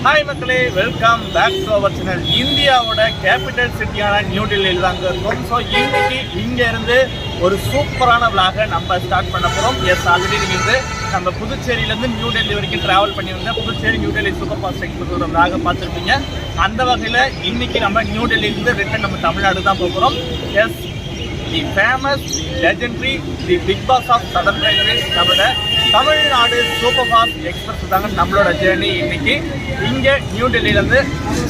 Hi மக்களே, welcome back to our channel. இந்தியாவோட capital சிட்டியான நியூ டெல்லியில் தாங்க இருக்கும். ஸோ இன்னைக்கு இங்கேருந்து ஒரு சூப்பரான விளாகை நம்ம ஸ்டார்ட் பண்ண போகிறோம். எஸ், ஆல்ரெடி நீங்கள் நம்ம புதுச்சேரியிலேருந்து நியூ டெல்லி வரைக்கும் ட்ராவல் பண்ணி வந்தேன். Puducherry new Delhi super fast எக்ஸ்பிரஸோட விளாகை பார்த்துருப்பீங்க. அந்த வகையில் இன்னைக்கு நம்ம நியூ டெல்லியிலேருந்து ரிட்டன் நம்ம தமிழ்நாடு தான் போகிறோம். Yes, the famous legendary the big boss of Southern Railways நம்மளோட தமிழ்நாடு சூப்பர் ஃபாஸ்ட் எக்ஸ்பிரஸ் தாங்க நம்மளோட ஜேர்னி. இன்னைக்கு இங்கே நியூ டெல்லியிலேருந்து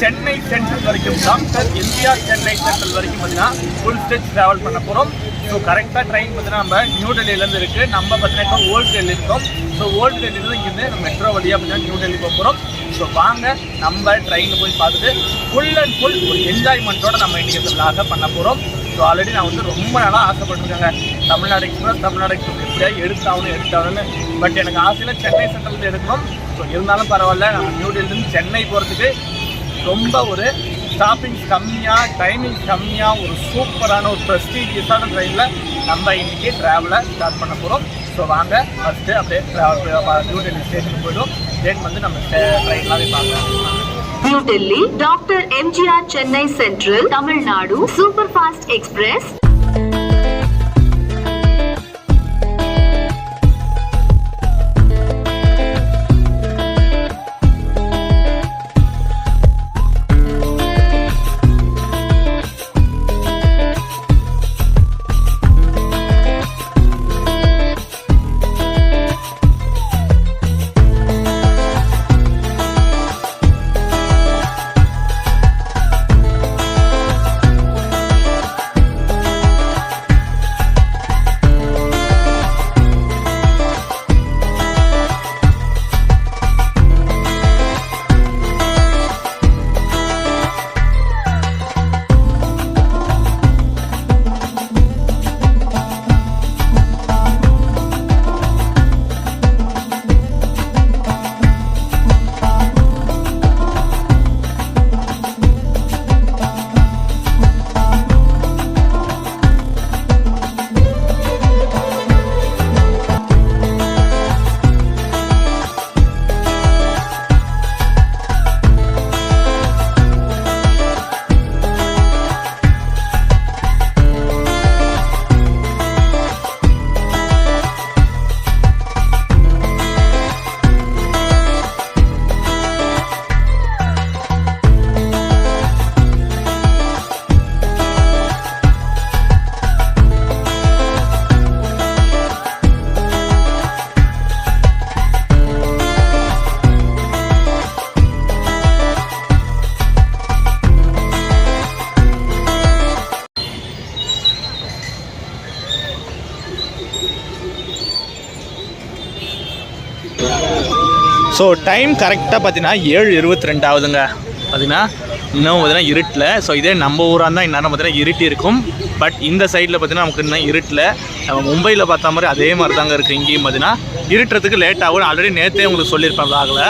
சென்னை சென்ட்ரல் வரைக்கும், டாக்டர் எம்ஜிஆர் சென்னை சென்ட்ரல் வரைக்கும் பார்த்தீங்கன்னா ஃபுல் ஸ்டெச் ட்ராவல் பண்ண போகிறோம். ஸோ கரெக்டாக ட்ரெயின் பார்த்தீங்கன்னா நம்ம நியூ டெல்லியிலேருந்து இருக்குது. நம்ம பார்த்தீங்கன்னா ஓல்டு டெல்லி இருக்கோம். ஸோ ஓல்டு டெல்லியிலேருந்து இங்கேருந்து நம்ம மெட்ரோ வழியாக பார்த்தீங்கன்னா நியூ டெல்லி போக போகிறோம். ஸோ வாங்க நம்ம ட்ரெயினில் போய் பார்த்துட்டு ஃபுல் அண்ட் ஃபுல் ஒரு என்ஜாய்மெண்ட்டோடு நம்ம இன்றைக்கி இந்த விளாக பண்ண போகிறோம். ஸோ ஆல்ரெடி நான் ரொம்ப நாளாக ஆசைப்பட்டிருக்கேங்க தமிழ்நாடு எக்ஸ்பிரஸ் எப்படியா எடுத்தாகணும்னு. பட் எனக்கு ஆசையில் சென்னை சென்ட்ரல் எடுக்கணும். ஸோ இருந்தாலும் பரவாயில்ல, நம்ம நியூ டெல்லியிலேருந்து சென்னை போகிறதுக்கு ரொம்ப ஒரு ஸ்டாப்பிங்ஸ் கம்மியாக, டைமிங்ஸ் கம்மியாக, ஒரு சூப்பரான ஒரு ப்ரெஸ்டீஜியஸான ட்ரெயினில் நம்ம இன்றைக்கி ட்ராவலை ஸ்டார்ட் பண்ண போகிறோம். ஸோ வாங்க ஃபஸ்ட்டு அப்படியே நியூ டெல்லி ஸ்டேஷனுக்கு போய்டும். தென் நம்ம ட்ரெயின்லாம் பார்க்கலாம். New Delhi, Dr. MGR Chennai Central, Tamil Nadu, Super Fast Express. So time கரெக்டாக பார்த்தீங்கன்னா 7:22 ஆகுதுங்க. பார்த்தீங்கன்னா இன்னும் பார்த்தீங்கன்னா இருட்டில். ஸோ இதே நம்ம ஊராக இருந்தால் இந்நேரம் பார்த்தீங்கன்னா இருட்டி இருக்கும். பட் இந்த சைடில் பார்த்தீங்கன்னா நமக்கு இன்னும் இருட்டில். நம்ம மும்பையில் பார்த்த மாதிரி அதே மாதிரி தாங்க இருக்குது. இங்கேயும் பார்த்தீங்கன்னா இருட்டுறதுக்கு லேட் ஆகும். ஆல்ரெடி நேற்றே உங்களுக்கு சொல்லியிருப்பேன் ஆகலை.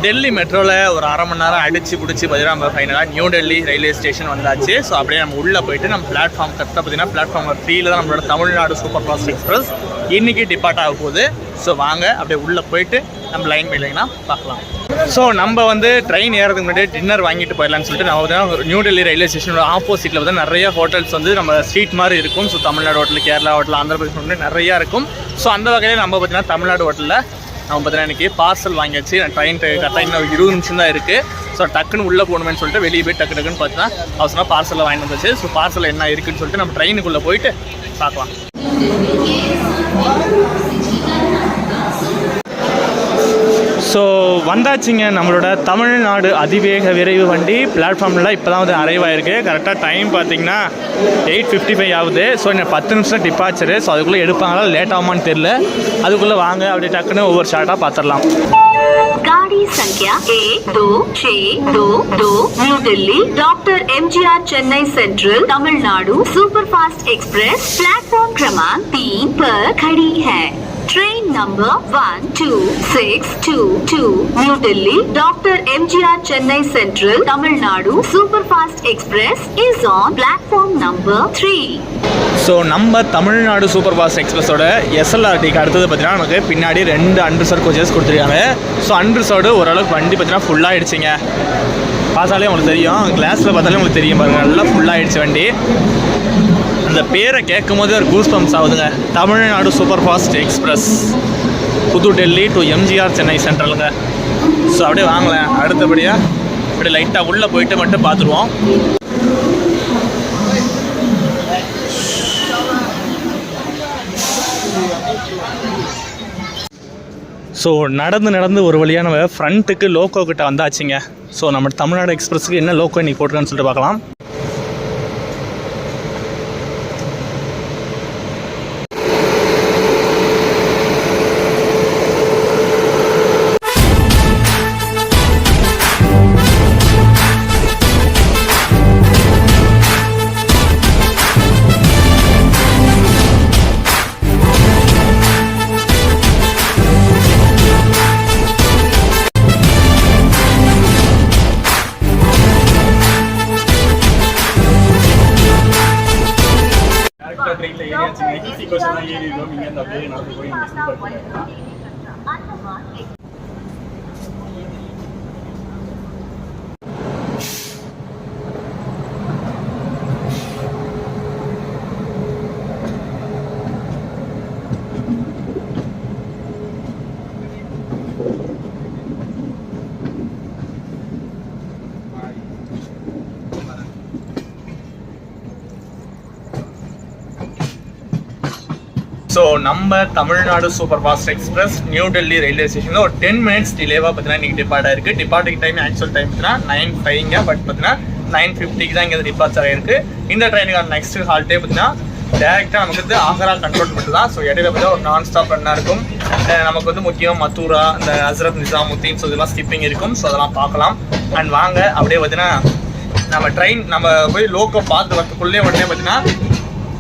டெல்லி மெட்ரோவில் ஒரு அரை மணி நேரம் அடித்து பிடிச்சி பார்த்தீங்கன்னா நம்ம ஃபைனலாக நியூ டெல்லி ரயில்வே ஸ்டேஷன் வந்தாச்சு. ஸோ அப்படியே நம்ம உள்ளே போயிட்டு நம்ம பிளாட்ஃபார்ம் கரெக்டாக பார்த்தீங்கன்னா பிளாட்ஃபார்ம் 3ல் தான் நம்மளோட தமிழ்நாடு சூப்பர் ஃபாஸ்ட் எக்ஸ்பிரஸ் இன்றைக்கி டிபார்ட் ஆக போகுது. ஸோ வாங்க அப்படியே உள்ளே போயிட்டு நம்ம லைன் பை லைனாக பார்க்கலாம். ஸோ நம்ம ட்ரெயின் ஏறதுக்கு முன்னாடி டின்னர் வாங்கிட்டு போயிடலான்னு சொல்லிட்டு நம்ம பார்த்தீங்கன்னா நியூ டெல்லி ரயில்வே ஸ்டேஷனோட ஆப்போசிட்டில் பார்த்தா நிறைய ஹோட்டல்ஸ் நம்ம ஸ்ட்ரீட் மாதிரி இருக்கும். So Tamil Nadu hotel, Kerala hotel, Andhra Pradesh hotel நிறையா இருக்கும். ஸோ அந்த வகையில் நம்ம பார்த்தீங்கன்னா தமிழ்நாடு ஹோட்டலில் நம்ம பார்த்தீங்கன்னா இன்றைக்கி பார்சல் வாங்கியாச்சு. ட்ரெயின் கரெக்டாக இன்னும் 20 நிமிஷம் தான் இருக்குது. ஸோ டக்குன்னு உள்ளே போகணுமேனு சொல்லிட்டு வெளியே போய் டக்குன்னு பார்த்தீங்கன்னா அவசரமாக பார்சலில் வாங்கிட்டு வந்துச்சு. ஸோ பார்சல் என்ன இருக்குதுன்னு சொல்லிட்டு நம்ம ட்ரெயினுக்குள்ளே போயிட்டு பார்க்கலாம். ஸோ வந்தாச்சுங்க நம்மளோட தமிழ்நாடு அதிவேக விரைவு வண்டி பிளாட்ஃபார்மில் இப்போ தான் வந்து அரைவ் ஆயிருக்கு. கரெக்டாக டைம் பார்த்தீங்கன்னா 8:55 ஆகுது. ஸோ இன்னும் 10 நிமிஷம் டிபார்ச்சரு. ஸோ அதுக்குள்ளே எடுப்பாங்களா லேட் ஆகுமான்னு தெரில. அதுக்குள்ளே வாங்க அப்படியே டக்குன்னு ஒவ்வொரு ஷார்ட்டாக பார்த்துடலாம். गाड़ी संख्या 1262 new Delhi doctor MGR Chennai central Tamil Nadu superfast express platform क्रमांक 3 पर खड़ी है. Train number 1262 new Delhi doctor MGR Chennai central Tamil Nadu superfast express is on platform number 3. So நம்ம தமிழ்நாடு சூப்பர் ஃபாஸ்ட் எக்ஸ்பிரஸோட எஸ்எல்ஆர்டிக்கு அடுத்தது பார்த்தீங்கன்னா நமக்கு பின்னாடி 2 அன்ரிசர்வ் கோச்சஸ் கொடுத்துருக்காங்க. ஸோ அன்ரிசர்வ்டு ஓரளவுக்கு வண்டி பார்த்தீங்கன்னா ஃபுல்லாகிடுச்சிங்க. பார்த்தாலே உங்களுக்கு தெரியும், கிளாஸில் பார்த்தாலே உங்களுக்கு தெரியும் பாருங்கள், நல்லா ஃபுல்லாகிடுச்சு வண்டி. அந்த பேரை கேட்கும் போது ஒரு கூஸ் பம்ப்ஸ் ஆகுதுங்க. தமிழ்நாடு சூப்பர் ஃபாஸ்ட் எக்ஸ்பிரஸ் புது டெல்லி டு எம்ஜிஆர் சென்னை சென்ட்ரலுங்க. ஸோ அப்படியே வாங்கலேன். அடுத்தபடியாக அப்படியே லைட்டாக உள்ளே போயிட்டு மட்டும் பார்த்துருவோம். ஸோ நடந்து ஒரு வழியாக நம்ம ஃப்ரண்ட்டுக்கு லோக்கோ கிட்ட வந்தாச்சுங்க. ஸோ நம்ம தமிழ்நாடு எக்ஸ்பிரஸுக்கு என்ன லோக்கோ இன்றைக்கி போட்டுருக்கான்னு சொல்லிட்டு பார்க்கலாம். ஸோ நம்ம Tamil Nadu super fast express New Delhi railway ஸ்டேஷனில் ஒரு 10 மினிட்ஸ் டிலேவாக பார்த்தீங்கன்னா இன்றைக்கி டிபார்ட் ஆயிருக்கு. டிபார்ட்டிங் டைம் ஆக்சுவல் டைம் பார்த்தீங்கன்னா 9:05ங்க. பட் பார்த்தீங்கன்னா 9:50க்கு தான் இங்கே டிபார்ச்சர் ஆகிருக்கு. இந்த ட்ரெயினுக்கான நெக்ஸ்ட் ஹால்ட்டே பார்த்தீங்கன்னா டேரெக்டாக நமக்கு வந்து ஆக்ரா கண்ட்ரோல்மெண்ட் தான். ஸோ இடையில பார்த்தா ஒரு நான் ஸ்டாப் ரன்னாக இருக்கும். நமக்கு வந்து முக்கியமாக மத்தூரா, இந்த ஹஸ்ரத் நிசாமுத்தீன், ஸோ இதெல்லாம் ஸ்கிப்பிங் இருக்கும். ஸோ அதெல்லாம் பார்க்கலாம். அண்ட் வாங்க அப்படியே பார்த்தீங்கன்னா நம்ம ட்ரெயின் நம்ம போய் லோக்கோ பார்த்து வரதுக்குள்ளே உடனே பார்த்தீங்கன்னா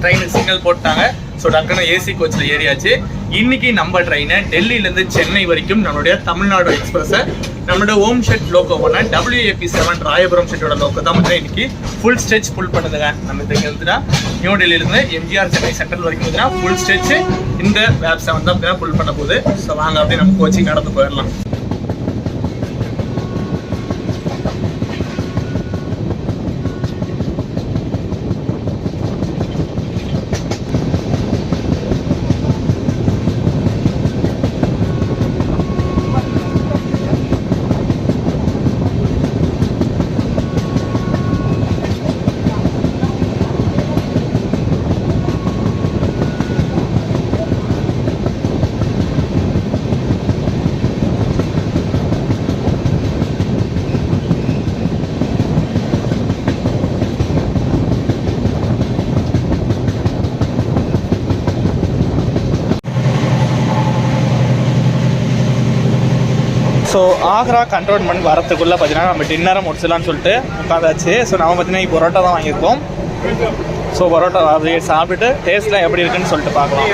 ட்ரெயினுக்கு சிக்னல் போட்டாங்க. ஸோ டக்குன்னு ஏசி கோச்சில் ஏறியாச்சு. இன்னைக்கு நம்ம ட்ரெயினை டெல்லியிலேருந்து சென்னை வரைக்கும் நம்மளுடைய தமிழ்நாடு எக்ஸ்பிரஸை நம்மளோட ஓம் ஷெட் லோக்கோ பண்ண WAP7 ராயபுரம் ஷெட்டோட லோக்கோ தான் வந்து இன்னைக்கு ஃபுல் ஸ்ட்ரெச் ஃபுல் பண்ணுதுங்க. நம்ம இங்கே வந்துன்னா நியூ டெல்லியிலேருந்து எம்ஜிஆர் சென்னை சென்ட்ரல் வரைக்கும் பார்த்தீங்கன்னா ஃபுல் ஸ்ட்ரெச் இந்த வேப்ஸை வந்து அப்படின்னா ஃபுல் பண்ண போகுது. ஸோ வாங்க அப்படியே நம்ம கோச்சிங் நடந்து போயிடலாம். ஸோ ஆக்ரா கண்ட்ரோல்மெண்ட் வரத்துக்குள்ளே பார்த்தீங்கன்னா நம்ம டின்னரை முடிச்சலான்னு சொல்லிட்டு உட்காந்தாச்சு. ஸோ நம்ம பார்த்தீங்கன்னா இப்போ பரோட்டா தான் வாங்கியிருக்கோம். ஸோ பரோட்டா அப்படியே சாப்பிட்டுட்டு டேஸ்ட்லாம் எப்படி இருக்குன்னு சொல்லிட்டு பார்க்கலாம்.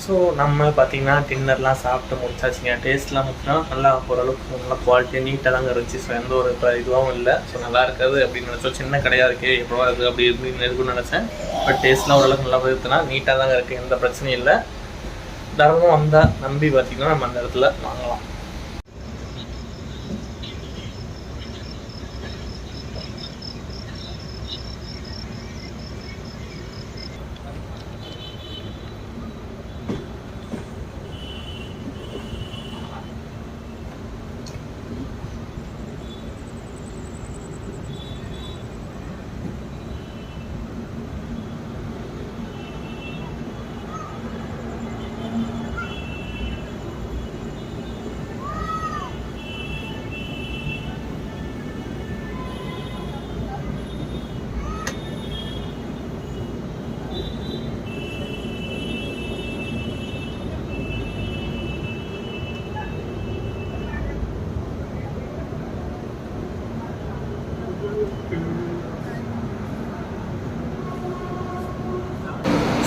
ஸோ நம்ம பார்த்தீங்கன்னா டின்னர்லாம் சாப்பிட்டு முடிச்சாச்சுங்க. டேஸ்ட்லாம் பார்த்தீங்கன்னா நல்லா ஓரளவுக்கு நல்லா குவாலிட்டியாக நீட்டாக தாங்க இருந்துச்சு. ஸோ எந்த ஒரு இதுவாகவும் இல்லை. ஸோ நல்லா இருக்காது அப்படின்னு நினச்சோம். சின்ன கடையாக இருக்குது, எப்போ இருக்குது அப்படி இருக்குன்னு நினச்சேன். பட் டேஸ்ட்லாம் ஓரளவுக்கு நல்லா இருக்குன்னா நீட்டாக தாங்க இருக்குது, எந்த பிரச்சனையும் இல்லை. தரமும் வந்தால் நம்பி பார்த்திங்கன்னா நம்ம அந்த இடத்துல வாங்கலாம்.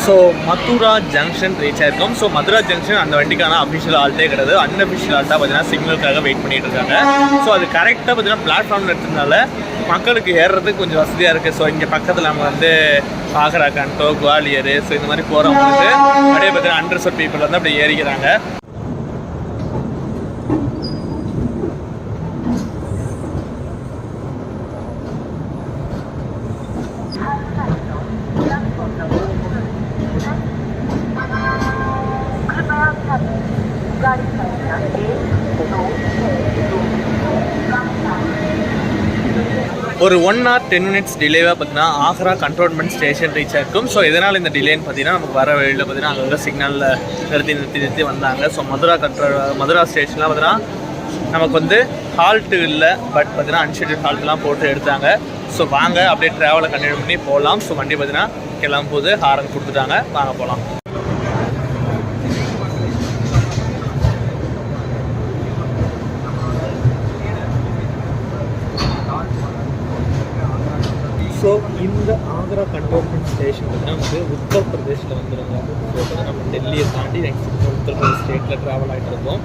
ஸோ மதுரா ஜங்ஷன் ரீச் ஆயிருக்கோம். ஸோ மதுரா ஜங்ஷன் அந்த வண்டிக்கான அஃபிஷியல் ஆல்ட்டே கிடையாது, அன்அஃபிஷியல் ஆல்ட்டாக பார்த்தீங்கன்னா சிக்னலுக்காக வெயிட் பண்ணிட்டு இருக்காங்க. ஸோ அது கரெக்டாக பார்த்தீங்கன்னா பிளாட்ஃபார்மில் எடுத்ததுனால மக்களுக்கு ஏறுறதுக்கு கொஞ்சம் வசதியாக இருக்குது. ஸோ இங்கே பக்கத்தில் நம்ம வந்து ஆக்ரா கண்டோ, குவாலியர், ஸோ இந்த மாதிரி போகிறவங்களுக்கு அப்படியே பார்த்தீங்கன்னா அண்டர்சர்வ் பீப்புள் வந்து அப்படியே ஏறிக்கிறாங்க. ஒரு 1 hour 10 minutes டிலேவாக பார்த்தீங்கன்னா ஆக்ரா கண்ட்ரோன்மெண்ட் ஸ்டேஷன் ரீச் ஆயிருக்கும். ஸோ இதனால் இந்த டிலேன்னு பார்த்தீங்கன்னா நமக்கு வர வழியில் பார்த்தீங்கன்னா அங்கங்கே சிக்னலில் நிறுத்தி வந்தாங்க. ஸோ மதுரா ஸ்டேஷன்லாம் பார்த்தீங்கன்னா நமக்கு வந்து ஹால்ட்டு இல்லை, பட் பார்த்தீங்கன்னா அன்ஷெட்யூல் ஹால்ட்லாம் போட்டு எடுத்தாங்க. ஸோ வாங்க அப்படியே ட்ராவலை கண்டினியூ பண்ணி போகலாம். ஸோ வண்டி பார்த்தீங்கன்னா கிளம்பும் போது ஹாரன் கொடுத்துட்டாங்க, வாங்க போகலாம். ஸோ இந்த ஆக்ரா கண்ட்ரோன்மெண்ட் ஸ்டேஷன் பார்த்தீங்கன்னா வந்து உத்தரப்பிரதேஷில் வந்துருங்க. ஸோ பார்த்தீங்கன்னா நம்ம டெல்லியை தாண்டி நெக்ஸ்ட் உத்தரப்பிரதேஷ் ஸ்டேட்டில் ட்ராவல் ஆகிட்டு இருக்கோம்.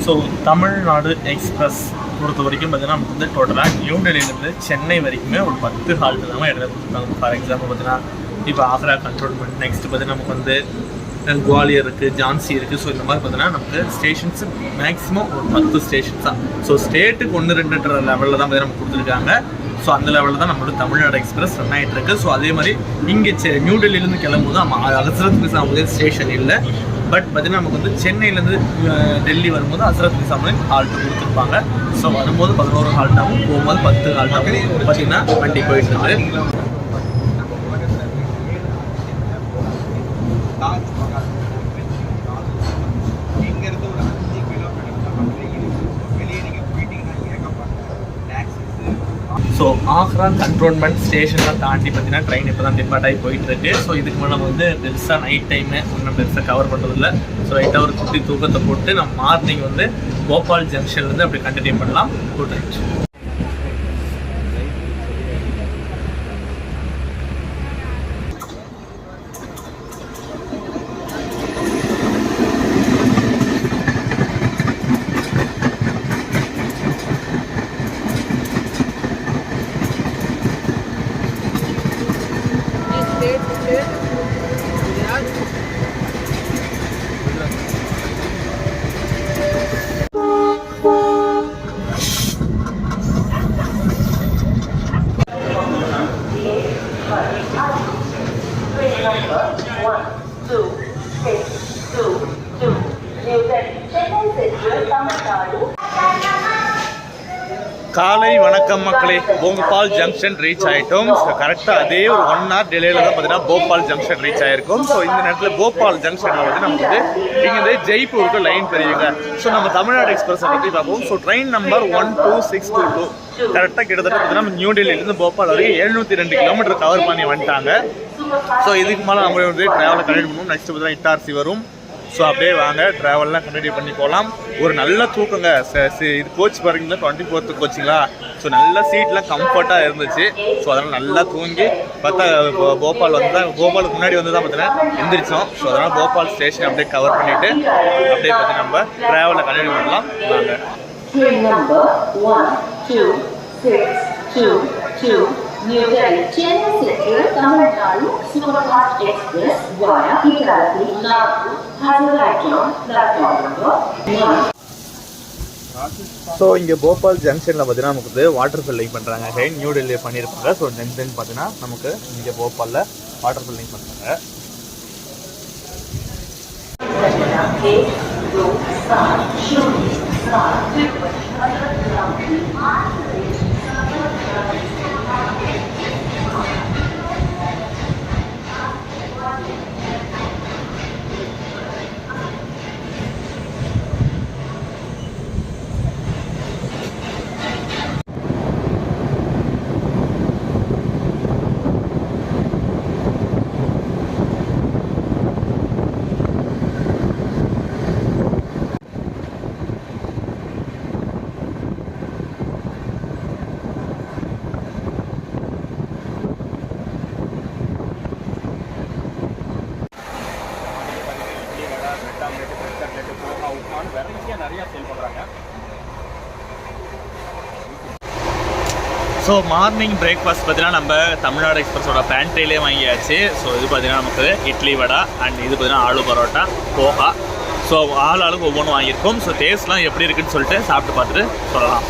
ஸோ தமிழ்நாடு எக்ஸ்பிரஸ் பொறுத்த வரைக்கும் பார்த்தீங்கன்னா நமக்கு வந்து டோட்டலாக நியூ டெல்லியிலேருந்து சென்னை வரைக்குமே ஒரு 10 ஹால்ட்டு தான் இடத்துல கொடுத்துருக்காங்க. ஃபார் எக்ஸாம்பிள் பார்த்தீங்கன்னா இப்போ ஆக்ரா கண்ட்ரோன்மெண்ட், நெக்ஸ்ட் பார்த்தீங்கன்னா நமக்கு வந்து குவாலியர் இருக்குது, ஜான்சி இருக்குது. ஸோ இந்த மாதிரி பார்த்தீங்கன்னா நமக்கு ஸ்டேஷன்ஸு மேக்ஸிமம் ஒரு 10 ஸ்டேஷன்ஸ் தான். ஸோ ஸ்டேட்டுக்கு 1-2 லெவலில் தான் பார்த்தீங்கன்னா நமக்கு கொடுத்துருக்காங்க. ஸோ அந்த லெவலில் தான் நம்மளோட தமிழ்நாடு எக்ஸ்பிரஸ் ரன் ஆகிட்டு இருக்கு. ஸோ அதே மாதிரி இங்கே நியூ டெல்லியிலேருந்து கிளம்பும்போது நம்ம ஹசரத் நிசாமுதீன் ஸ்டேஷன் இல்லை, பட் பார்த்தீங்கன்னா நமக்கு வந்து சென்னையிலேருந்து டெல்லி வரும்போது ஹசரத் நிசாமுதீன் ஹால்ட்டு கொடுத்துருப்பாங்க. ஸோ வரும்போது 11 ஹால்ட்டாகவும் போகும்போது 10 ஹால்ட்டாகவும் பார்த்தீங்கன்னா வண்டி போயிட்டு இருக்கு. ஸோ ஆக்ரா கண்ட்ரோன்மெண்ட் ஸ்டேஷன்லாம் தாண்டி பார்த்தீங்கன்னா ட்ரெயின் இப்போ தான் டிபார்ட் ஆகி போயிட்டுருக்கு. ஸோ இதுக்கு மேலே நம்ம வந்து பெருசாக நைட் டைமு ஒன்றும் பெருசாக கவர் பண்ணுறதில்ல. ஸோ லைட்டாக ஒரு குட்டி தூக்கத்தை போட்டு நம்ம மார்னிங் வந்து போபால் ஜங்ஷன்லேருந்து அப்படி கண்டினியூ பண்ணலாம். Good night. காலை வணக்கம் மக்களே, போபால் ஜங்ஷன் ரீச் ஆகிட்டோம். ஸோ கரெக்டாக அதே ஒரு 1 hour டிலேயில் தான் பார்த்தீங்கன்னா போபால் ஜங்ஷன் ரீச் ஆகிருக்கும். ஸோ இந்த நேரத்தில் போபால் ஜங்ஷனில் வந்து நமக்கு வந்து இங்கேருந்து ஜெய்ப்பூருக்கு லைன் தெரியுங்க. ஸோ நம்ம தமிழ்நாடு எக்ஸ்பிரஸை பற்றி பார்ப்போம். ஸோ ட்ரெயின் நம்பர் 12622 கரெக்டாக கிட்டத்தட்ட பார்த்தீங்கன்னா நம்ம நியூ டெல்லியிலேருந்து போபால் வரைக்கும் 702 கிலோமீட்டர் கவர் பண்ணி வந்துட்டாங்க. ஸோ இதுக்கு மேலே நம்ம வந்து ட்ராவலை கண்டினியூ பண்ணுவோம். நெக்ஸ்ட் பார்த்தீங்கன்னா இட்டார்சி வரும். ஸோ அப்படியே வாங்க ட்ராவல்லாம் கண்டினியூ பண்ணி போகலாம். ஒரு நல்ல தூக்கங்க. இது கோச் பாருங்களா, 24th கோச்சிங்களா. ஸோ நல்ல சீட்லாம் கம்ஃபர்ட்டாக இருந்துச்சு. ஸோ அதனால் நல்லா தூங்கி பார்த்தா போபால் வந்து தான், போபாலுக்கு முன்னாடி வந்து தான் பார்த்தீங்கன்னா எந்திரிச்சோம். ஸோ அதனால் போபால் ஸ்டேஷன் அப்படியே கவர் பண்ணிவிட்டு அப்படியே பார்த்து நம்ம ட்ராவலை கண்டினியூ பண்ணலாம். வாங்க. New Delhi, Chennai Central, Tamil Nadu, Superfast Express via Tirupati, Nagpur, Hazarajam, platform number 1. So இங்கே போபால் ஜங்ஷனில் பார்த்தீங்கன்னா நமக்கு வந்து வாட்டர் ஃபில்லிங் பண்ணுறாங்க. ட்ரெயின் நியூ டெல்லியில் பண்ணியிருப்பாங்க. ஸோ ஜங்ஷன் பார்த்தீங்கன்னா நமக்கு இங்கே போபாலில் வாட்டர் ஃபில்லிங் பண்ணுறாங்க. ஸோ மார்னிங் பிரேக்ஃபாஸ்ட் பார்த்தீங்கன்னா நம்ம தமிழ்நாடு எக்ஸ்பிரஸோட பேண்ட்ரிலே வாங்கியாச்சு. ஸோ இது பார்த்தீங்கன்னா நமக்கு இட்லி வடை அண்ட் இது பார்த்தீங்கன்னா ஆலு பரோட்டா போகா. ஸோ ஆளுக்கு ஒவ்வொன்றும் வாங்கியிருக்கோம். ஸோ டேஸ்ட்லாம் எப்படி இருக்குன்னு சொல்லிட்டு சாப்பிட்டு பார்த்துட்டு சொல்லலாம்.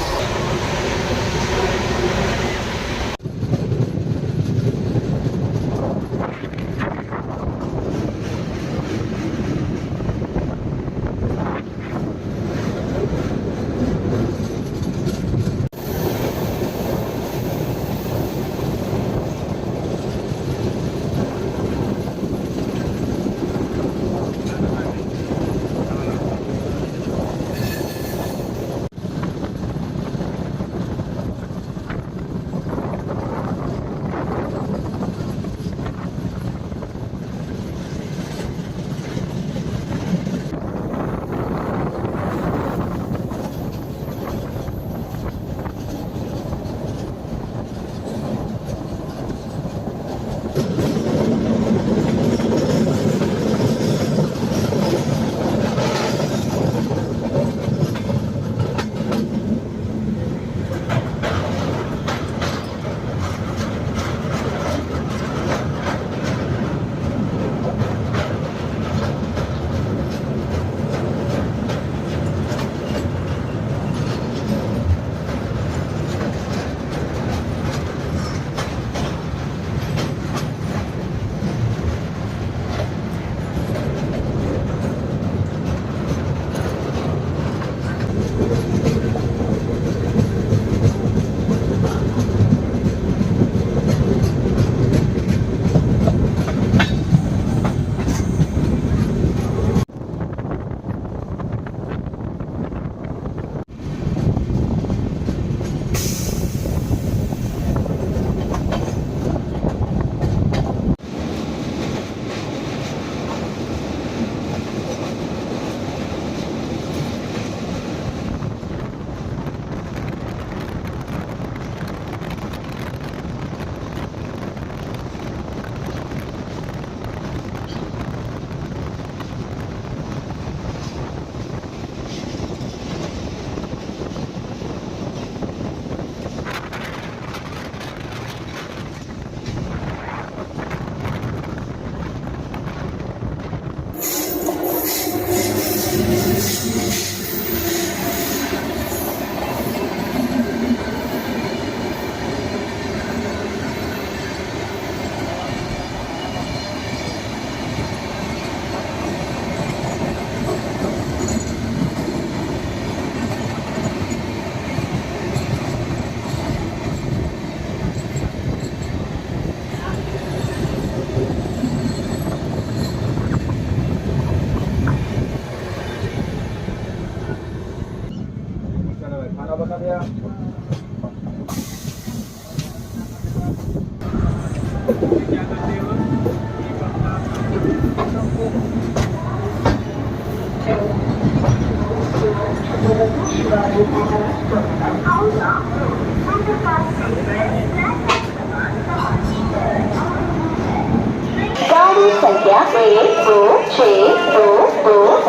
गाड़ी संख्या 1262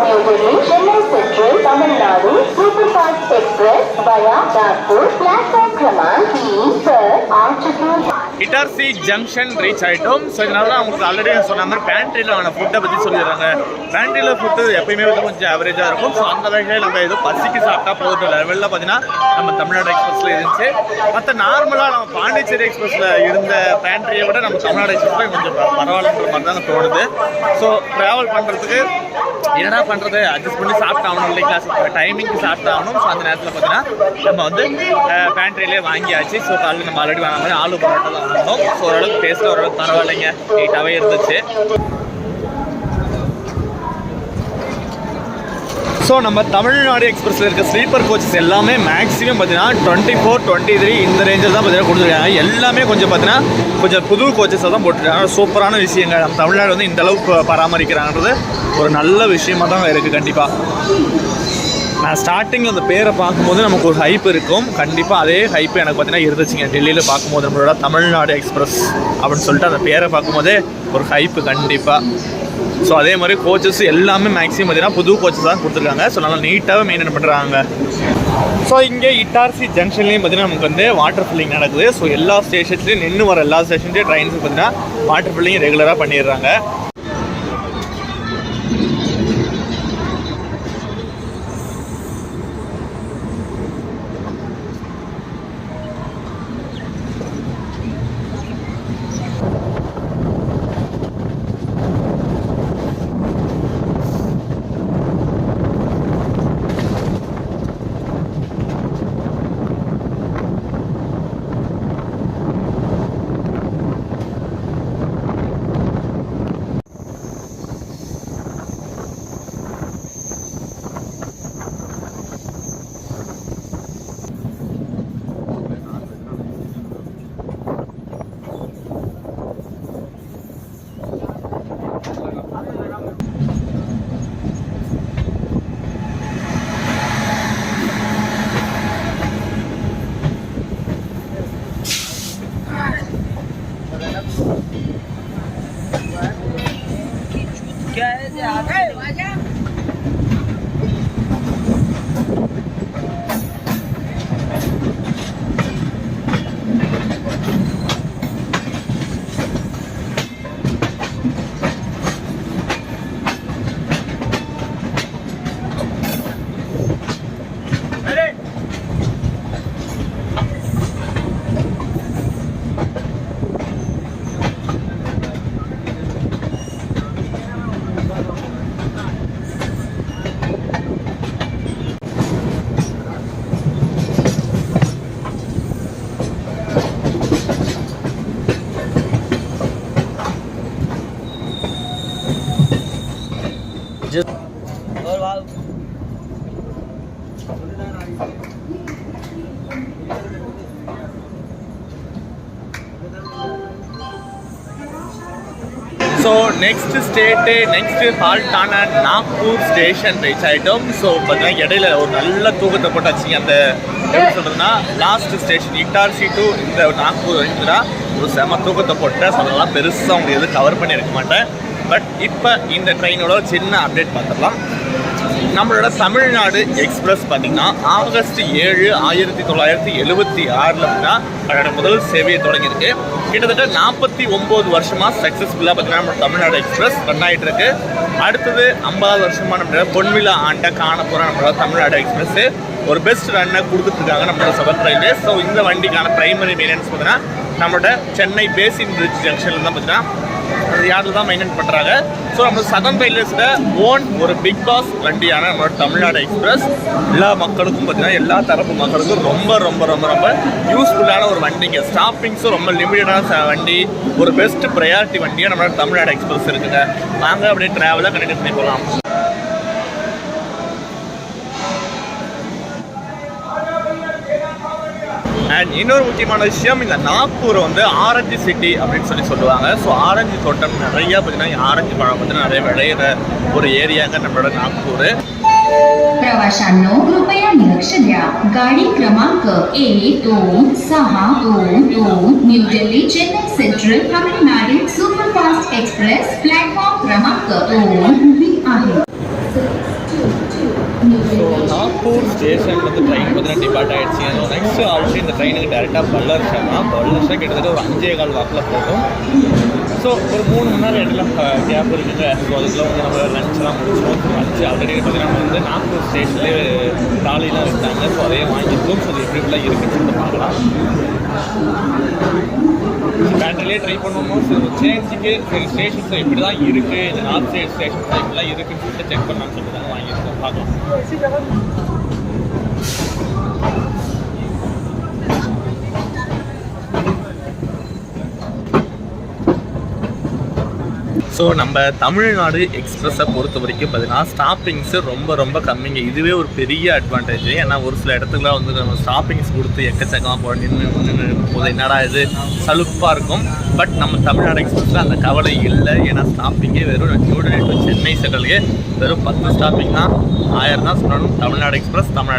new Delhi Chennai central Tamil Nadu superfast express वया नागपुर प्लेटफॉर्म क्रमांक 3 पर आ चुकी है. இட்டார்சி ஜங்ஷன் ரீச் ஆகிட்டோம். ஸோ இதனால தான் உங்களுக்கு ஆல்ரெடி சொன்ன மாதிரி பேண்ட்ரியில் ஆன ஃபுட்டை பற்றி சொல்லிடுறாங்க. பேண்ட்ரியில் ஃபுட்டு எப்பயுமே வந்து கொஞ்சம் ஆவரேஜாக இருக்கும். ஸோ அந்த வகையில் நம்ம ஏதோ பசிக்கு சாப்பிட்டா போதும் லெவலில் பார்த்தீங்கன்னா நம்ம தமிழ்நாடு எக்ஸ்பிரஸில் இருந்துச்சு. மற்ற நார்மலாக நம்ம பாண்டிச்சேரி எக்ஸ்பிரஸில் இருந்த பேண்ட்ரியை விட நம்ம தமிழ்நாடு எக்ஸ்பிரஸில் கொஞ்சம் பரவாயில்லன்ற மாதிரி தான் தோணுது. ஸோ ட்ராவல் பண்ணுறதுக்கு என்னடா பண்ணுறது, அட்ஜஸ்ட் பண்ணி சாப்பிட்டாகணும் இல்லைங்களா. ஸோ டைமிங்க்கு சாப்பிட்டாகணும். ஸோ அந்த நேரத்தில் பார்த்தீங்கன்னா நம்ம வந்து பேண்ட்ரியிலே வாங்கியாச்சு. ஸோ காலையில் நம்ம ஆல்ரெடி வாங்கின மாதிரி ஆலு பரோட்டா தான் வாங்கினோம். ஸோ ஓரளவுக்கு டேஸ்ட்டில் ஓரளவுக்கு பரவாயில்லைங்க, நீட்டாகவே இருந்துச்சு. ஸோ நம்ம தமிழ்நாடு எக்ஸ்பிரஸில் இருக்க ஸ்லீப்பர் கோச்சஸ் எல்லாமே மேக்ஸிமம் பார்த்தீங்கன்னா 24, 23 இந்த ரேஞ்சில் தான் பார்த்தீங்கன்னா கொடுத்துருக்காங்க. எல்லாமே கொஞ்சம் பார்த்தீங்கன்னா கொஞ்சம் புது கோச்சஸை தான் போட்டுருக்காங்க. சூப்பரான விஷயங்கள். நம்ம தமிழ்நாடு வந்து இந்த அளவுக்கு பராமரிக்கிறாங்கிறது ஒரு நல்ல விஷயமாக தான் இருக்குது. கண்டிப்பாக நான் ஸ்டார்டிங்கில் அந்த பேரை பார்க்கும்போது நமக்கு ஒரு ஹைப் இருக்கும். கண்டிப்பாக அதே ஹைப் எனக்கு பார்த்தீங்கன்னா இருந்துச்சுங்க. டெல்லியில் பார்க்கும்போது நம்மளோட தமிழ்நாடு எக்ஸ்பிரஸ் அப்படின்னு சொல்லிட்டு அந்த பேரை பார்க்கும்போதே ஒரு ஹைப்பு கண்டிப்பாக. ஸோ அதே மாதிரி கோச்சஸ் எல்லாமே மேக்ஸிமம் பார்த்தீங்கன்னா புது கோச்சஸ் தான் கொடுத்துருக்காங்க. ஸோ நல்லா நீட்டாகவே மெயின்டைன் பண்ணுறாங்க. ஸோ இங்கே இட்டார்சி ஜங்ஷன்லேயும் பார்த்தீங்கன்னா நமக்கு வந்து வாட்டர் ஃபில்லிங் நடக்குது. ஸோ எல்லா ஸ்டேஷன்ஸ்லையும் நின்று வர எல்லா ஸ்டேஷன்லேயும் ட்ரெயின்ஸுக்கு பார்த்தீங்கன்னா வாட்டர் ஃபில்லிங் ரெகுலராக பண்ணிடுறாங்க. ஸோ நெக்ஸ்ட் ஸ்டேட்டு நெக்ஸ்ட் ஹால்ட்டான நாக்பூர் ஸ்டேஷன் ரீச் ஆகிட்டோம். ஸோ பார்த்தீங்கன்னா இடையில ஒரு நல்ல தூக்கத்தை போட்டாச்சு. அந்த எப்படி சொல்கிறதுனா லாஸ்ட் ஸ்டேஷன் இட்டார்சி டு இந்த நாக்பூர் வரைக்கும்னா ஒரு செம தூக்கத்தை போட்டேன். ஸோ அதெல்லாம் பெருசாக உங்களுக்கு எதுவும் கவர் பண்ணியிருக்க மாட்டேன். பட் இப்போ இந்த ட்ரெயினோட சின்ன அப்டேட் பார்த்துடலாம். நம்மளோட தமிழ்நாடு எக்ஸ்பிரஸ் பார்த்திங்கன்னா ஆகஸ்ட் 7, 1976 அதோட முதல் சேவையை தொடங்கியிருக்கு. கிட்டத்தட்ட 49 வருஷமாக சக்ஸஸ்ஃபுல்லாக பார்த்தீங்கன்னா நம்ம தமிழ்நாடு எக்ஸ்பிரஸ் ரன் ஆகிட்டு இருக்கு. அடுத்தது 50 வருஷமாக நம்மளோட பொன்விழா ஆண்டை காண போகிற நம்மளோட தமிழ்நாடு எக்ஸ்பிரஸ் ஒரு பெஸ்ட் ரன்னை கொடுத்துட்ருக்காங்க நம்மளோட சதர்ன் ரயில்வே. ஸோ இந்த வண்டிக்கான பிரைமரி மெயின்டெனன்ஸ் பார்த்தீங்கன்னா நம்மளோட சென்னை பேசின் பிரிட்ஜ் ஜங்ஷனில் தான் பார்த்தீங்கன்னா யாரில் தான் மெயின்டைன் பண்ணுறாங்க. ஸோ நம்ம சதர்ன் ரயில்வேஸோட ஓன் ஒரு பிக் பாஸ் வண்டியான நம்மளோட தமிழ்நாடு எக்ஸ்பிரஸ் எல்லா மக்களுக்கும் பார்த்தீங்கன்னா எல்லா தரப்பு மக்களுக்கும் ரொம்ப ரொம்ப ரொம்ப ரொம்ப யூஸ்ஃபுல்லான ஒரு வண்டிங்க. ஸ்டாப்பிங்ஸும் ரொம்ப லிமிட்டடான வண்டி, ஒரு பெஸ்ட் ப்ரையாரிட்டி வண்டியாக நம்மளோட தமிழ்நாடு எக்ஸ்பிரஸ் இருக்குங்க. வாங்க அப்படியே ட்ராவலாக கனெக்ட் பண்ணி போகலாம். அண்ட் இன்னொரு முக்கியமான விஷயம், இந்த நாக்பூரை வந்து ஆரஞ்சு சிட்டி அப்படின்னு சொல்லுவாங்க. ஸோ ஆரஞ்சு தோட்டம் நிறையா பார்த்தீங்கன்னா ஆரஞ்சு பழம் பார்த்தீங்கன்னா நிறைய விளையிற ஒரு ஏரியாங்க நம்மளோட நாக்பூர். प्रवाशांनो कृपया लक्ष द्या. गाडी क्रमांक 1262 new Delhi Chennai central Tamil Nadu superfast express platform क्रमांक 2 उभी आहे. ஸோ நாக்பூர் ஸ்டேஷன் வந்து ட்ரெயின் பார்த்தீங்கன்னா டிபார்ட் ஆகிடுச்சு. நெக்ஸ்ட் ஆல்ரெடி இந்த ட்ரெயினுக்கு டேரெக்டாக பல்லர்ஷா கிட்டத்தட்ட ஒரு 5.25 வாக்கில் போகும். ஸோ ஒரு 3 மணி நேரம் இடத்துல கேப் இருக்குங்க. ஸோ அதுக்குள்ள வந்து நம்ம லஞ்செலாம் முடிச்சிடும். லஞ்சு ஆல்ரெடி பார்த்தீங்கன்னா நம்ம வந்து நாக்பூர் ஸ்டேஷன்லேயே டாலிலாம் வச்சுட்டாங்க. ஸோ அதையே வாங்கியிருக்கோம். ஸோ அது எப்படி இப்படிலாம் இருக்குன்னு சொல்லிட்டு பார்க்கலாம். பேட்டரிலே ட்ரை பண்ணுவோம். ஸோ சேஞ்சுக்கு சரி ஸ்டேஷன்ஸ் இப்படி தான் இருக்குது, இந்த நார்த் சைட் ஸ்டேஷன்ஸ் இப்படிலாம் இருக்குன்னு சொல்லிட்டு செக் பண்ணலாம்னு சொல்லிட்டு தான் வாங்கியிருக்கோம். பார்க்கலாம். ஸோ நம்ம தமிழ்நாடு எக்ஸ்பிரஸை பொறுத்த வரைக்கும் பார்த்தீங்கன்னா ஸ்டாப்பிங்ஸு ரொம்ப ரொம்ப கம்மிங்க. இதுவே ஒரு பெரிய அட்வான்டேஜ். ஏன்னா ஒரு சில இடத்துக்குலாம் வந்து நம்ம ஸ்டாப்பிங்ஸ் கொடுத்து எக்கச்சக்கமாக போட நின்று போது என்னடா இது சலுப்பாக இருக்கும். பட் நம்ம தமிழ்நாடு எக்ஸ்பிரஸில் அந்த கவலை இல்லை. ஏன்னா ஸ்டாப்பிங்கே வெறும் நியூ டெல்லி டு சென்னை சென்ட்ரலுக்கு வெறும் 10 ஸ்டாப்பிங் தான். 1000 தான் சொல்லணும். தமிழ்நாடு எக்ஸ்பிரஸ் தாங்க.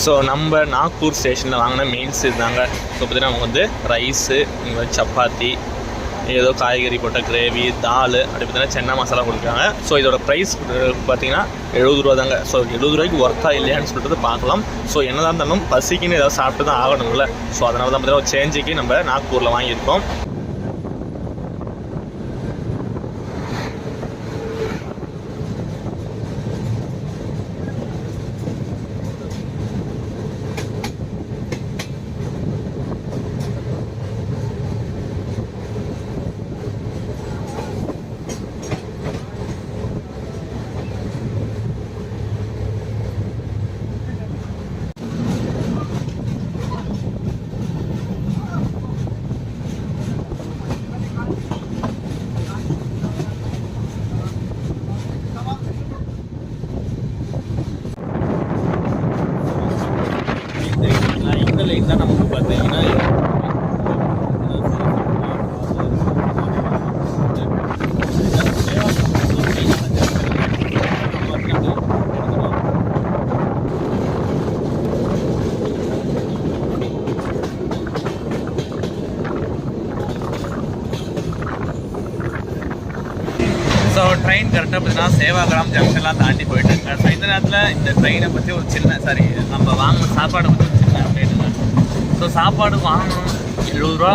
ஸோ நம்ம நாக்பூர் ஸ்டேஷனில் வாங்கின மீல்ஸ் இருந்தாங்க. ஸோ பார்த்தீங்கன்னா நமக்கு வந்து ரைஸு, சப்பாத்தி, ஏதோ காய்கறி போட்ட கிரேவி, தால், அப்படி பார்த்தீங்கன்னா சென்னா மசாலா கொடுக்குறாங்க. ஸோ இதோட ப்ரைஸ் பார்த்தீங்கன்னா 70 ரூபா தாங்க. ஸோ 70 ரூபாய்க்கு ஒர்த்தா இல்லையான்னு சொல்லிட்டு பார்க்கலாம். ஸோ என்னதான் இருந்தாலும் பசிக்குன்னு ஏதாவது சாப்பிட்டு தான் ஆகணும்ல. ஸோ அதனால தான் பார்த்தீங்கன்னா சேஞ்சுக்கு நம்ம நாக்பூரில் வாங்கியிருக்கோம். இந்த லைன் தான் நமக்கு பார்த்தீங்கன்னா ஸோ ட்ரெயின் கரெக்டாக பார்த்தீங்கன்னா சேவாகிராம் ஜங்ஷன்லாம் தாண்டி போயிட்டுருங்க. ஸோ இந்த நேரத்தில் இந்த ட்ரெயினை பற்றி ஒரு சின்ன நம்ம வாங்கின சாப்பாடை பற்றி ஒரு சின்ன அப்டேட்டுங்க. ஸோ சாப்பாடு வாங்கணும் 70 ரூபா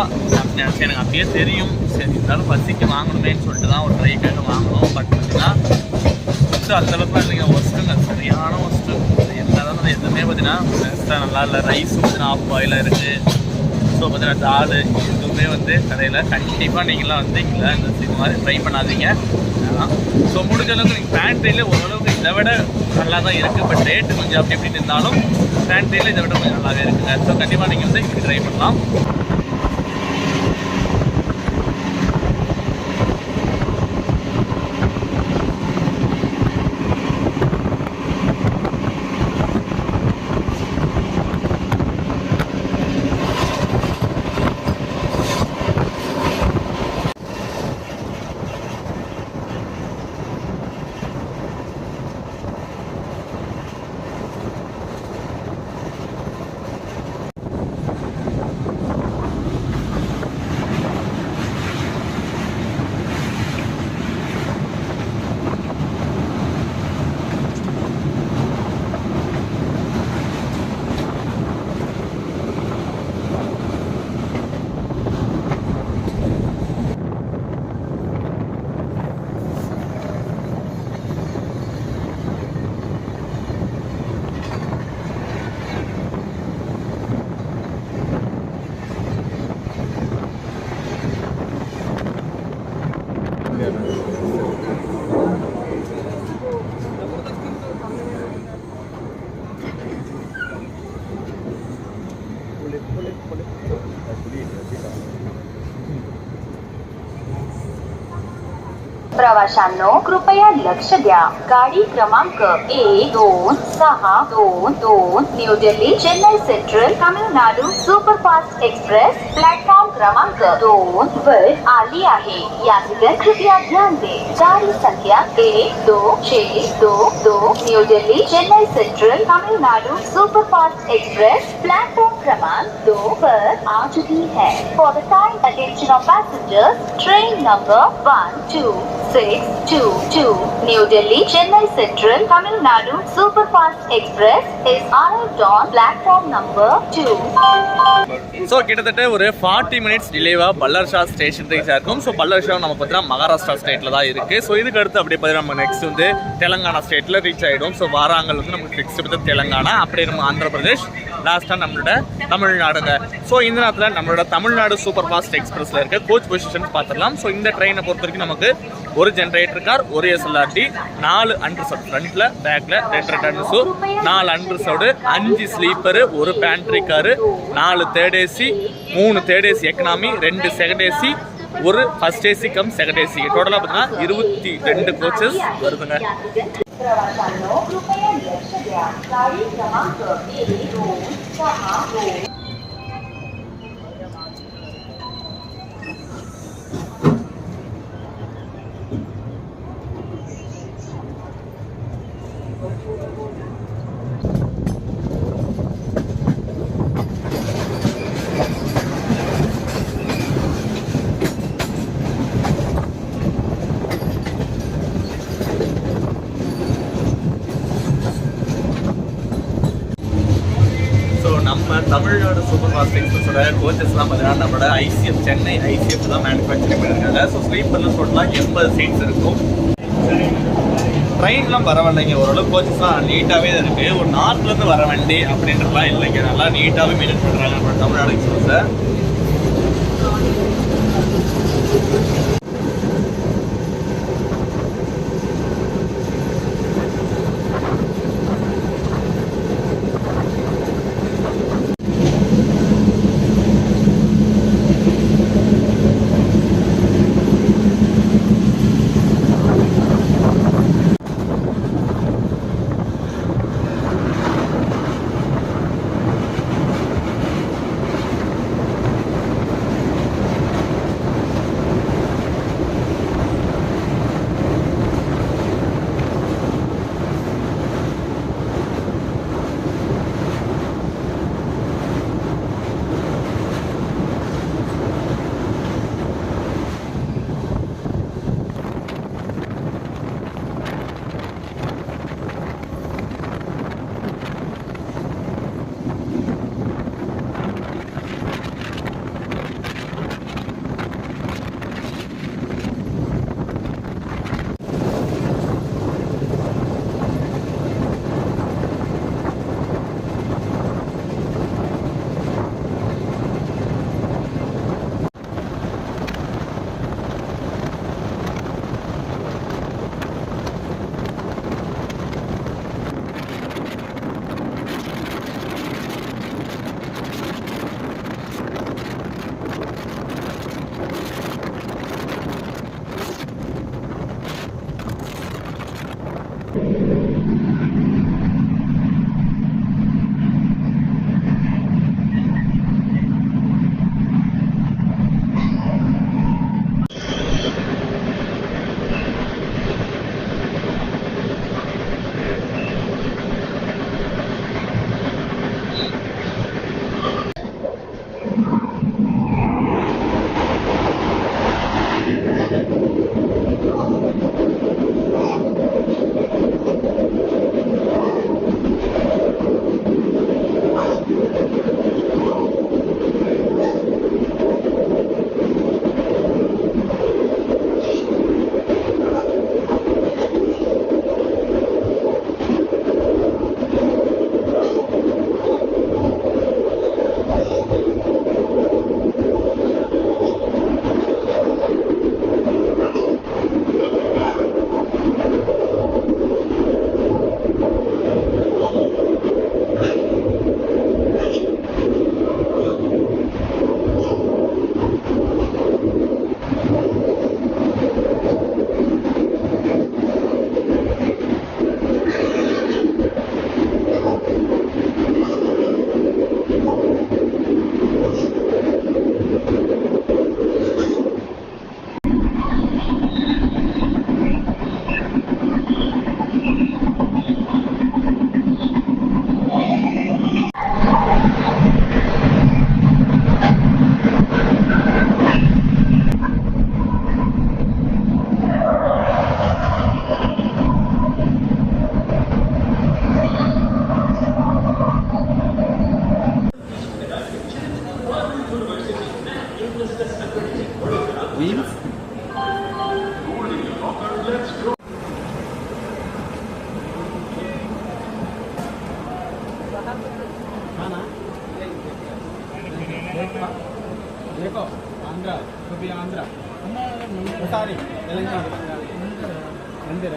நினச்சி எனக்கு அப்படியே தெரியும். சரி இருந்தாலும் பசிக்கு வாங்கணுமேன்னு சொல்லிட்டு தான் ஒரு ட்ரைக்காக வாங்கணும். பட் பார்த்தீங்கன்னா ஃபுட்டு அந்தளவுக்கு இல்லைங்க, ஒஸ்ட்டுங்க, சரியான ஒஸ்ட்டு. எல்லாரும் எதுவுமே பார்த்தீங்கன்னா பெஸ்ட்டாக நல்லா இல்லை. ரைஸும் பார்த்தீங்கன்னா ஆஃப் பாயிலாக இருக்குது. ஸோ பார்த்தீங்கன்னா தால் எதுவுமே வந்து கடையில் கண்டிப்பாக நீங்களாம் வந்து இல்லை இந்த மாதிரி ட்ரை பண்ணாதீங்க. ஸோ முடிஞ்ச அளவுக்கு நீங்கள் பேண்ட்ரியில் ஓரளவுக்கு இதை விட நல்லா தான் இருக்குது. பட் ரேட்டு கொஞ்சம் அப்படி எப்படி இருந்தாலும் பேண்ட்ரியில் இதை விட கொஞ்சம் நல்லாவே இருக்குங்க. ஸோ கண்டிப்பாக நீங்கள் வந்து இப்படி ட்ரை பண்ணலாம். प्रवाशांनो कृपया लक्ष द्या. गाडी क्रमांक 1262 new Delhi Chennai central Tamil Nadu superfast express platform क्रमांक 2 वर आली आहे. यात्रिगण कृपया ध्यान दे. गाडी संख्या 12622 new Delhi Chennai central Tamil Nadu superfast express platform क्रमांक 2 पर आ चुकी है. For the time attention of passengers, train number 12622 New Delhi Chennai Central Tamil Nadu Superfast Express is arrived on platform number 2. So கிட்டத்தட்ட ஒரு 40 மினிட்ஸ் டிலேவாக பல்லர்ஷா ஸ்டேஷன் ரீச் ஆயிருக்கும். ஸோ பல்லர்ஷா நம்ம பார்த்தீங்கன்னா மகாராஷ்டிரா ஸ்டேட்டில் தான் இருக்குது. ஸோ இதுக்கு அடுத்து அப்படியே பார்த்தீங்கன்னா நம்ம நெக்ஸ்ட் வந்து தெலங்கானா ஸ்டேட்டில் ரீச் ஆகிடும். ஸோ வாராங்கல் வந்து நமக்கு நெக்ஸ்ட் பார்த்து தெலங்கானா, அப்படியே நம்ம ஆந்திர பிரதேஷ், லாஸ்ட்டாக நம்மளோட தமிழ்நாடுங்க. ஸோ இந்த நேரத்தில் நம்மளோட தமிழ்நாடு சூப்பர் ஃபாஸ்ட் எக்ஸ்பிரஸில் இருக்க கோச் பொசிஷன்ஸ் பார்த்துடலாம். ஸோ இந்த ட்ரெயினை பொறுத்த வரைக்கும் நமக்கு ஒரு ஜென்ரேட்டர் கார், ஒரு எஸ்எல்ஆர்டி, 4 அன்ரிசர்வ்டு, ஃப்ரண்ட்டில் பேக்கில் 2 returns, 4 unreserved, 5 sleeper, 1 pantry car, 4 third AC, 3 third AC economy, 2 second AC, 1 first AC come second AC, டோட்டலாக பார்த்தீங்கன்னா 22 கோச்சஸ் வருதுங்க. प्रवाशांनो कृपया लक्ष द्या. गाडी क्रमांक 1262 தமிழ்நாடு சூப்பர் ஃபாஸ்ட் எக்ஸ்பிரஸோட கோச்சஸ்லாம் பார்த்தீங்கன்னா நம்மளோட ஐசிஎஃப் சென்னை ஐசிஎஃப் தான் மேனுஃபேக்சரிங் பண்ணியிருக்காங்க. ஸோ ஸ்லீப்பரில் டோட்டலாக 80 சீட்ஸ் இருக்கும். ட்ரெயின்லாம் பரவாயில்லைங்க, ஓரளவு கோச்சஸ்லாம் நீட்டாகவே இருக்குது. ஒரு நார்த்லேருந்து வர வண்டி அப்படின்றதுலாம் இல்லைங்க, நல்லா நீட்டாகவே மெயின்டைன் பண்ணுறாங்க நம்மளோட தமிழ்நாடு எக்ஸ்பிரஸை. देखो आंध्रा तो भी आंध्रा सारी तेलंगाना मंदिर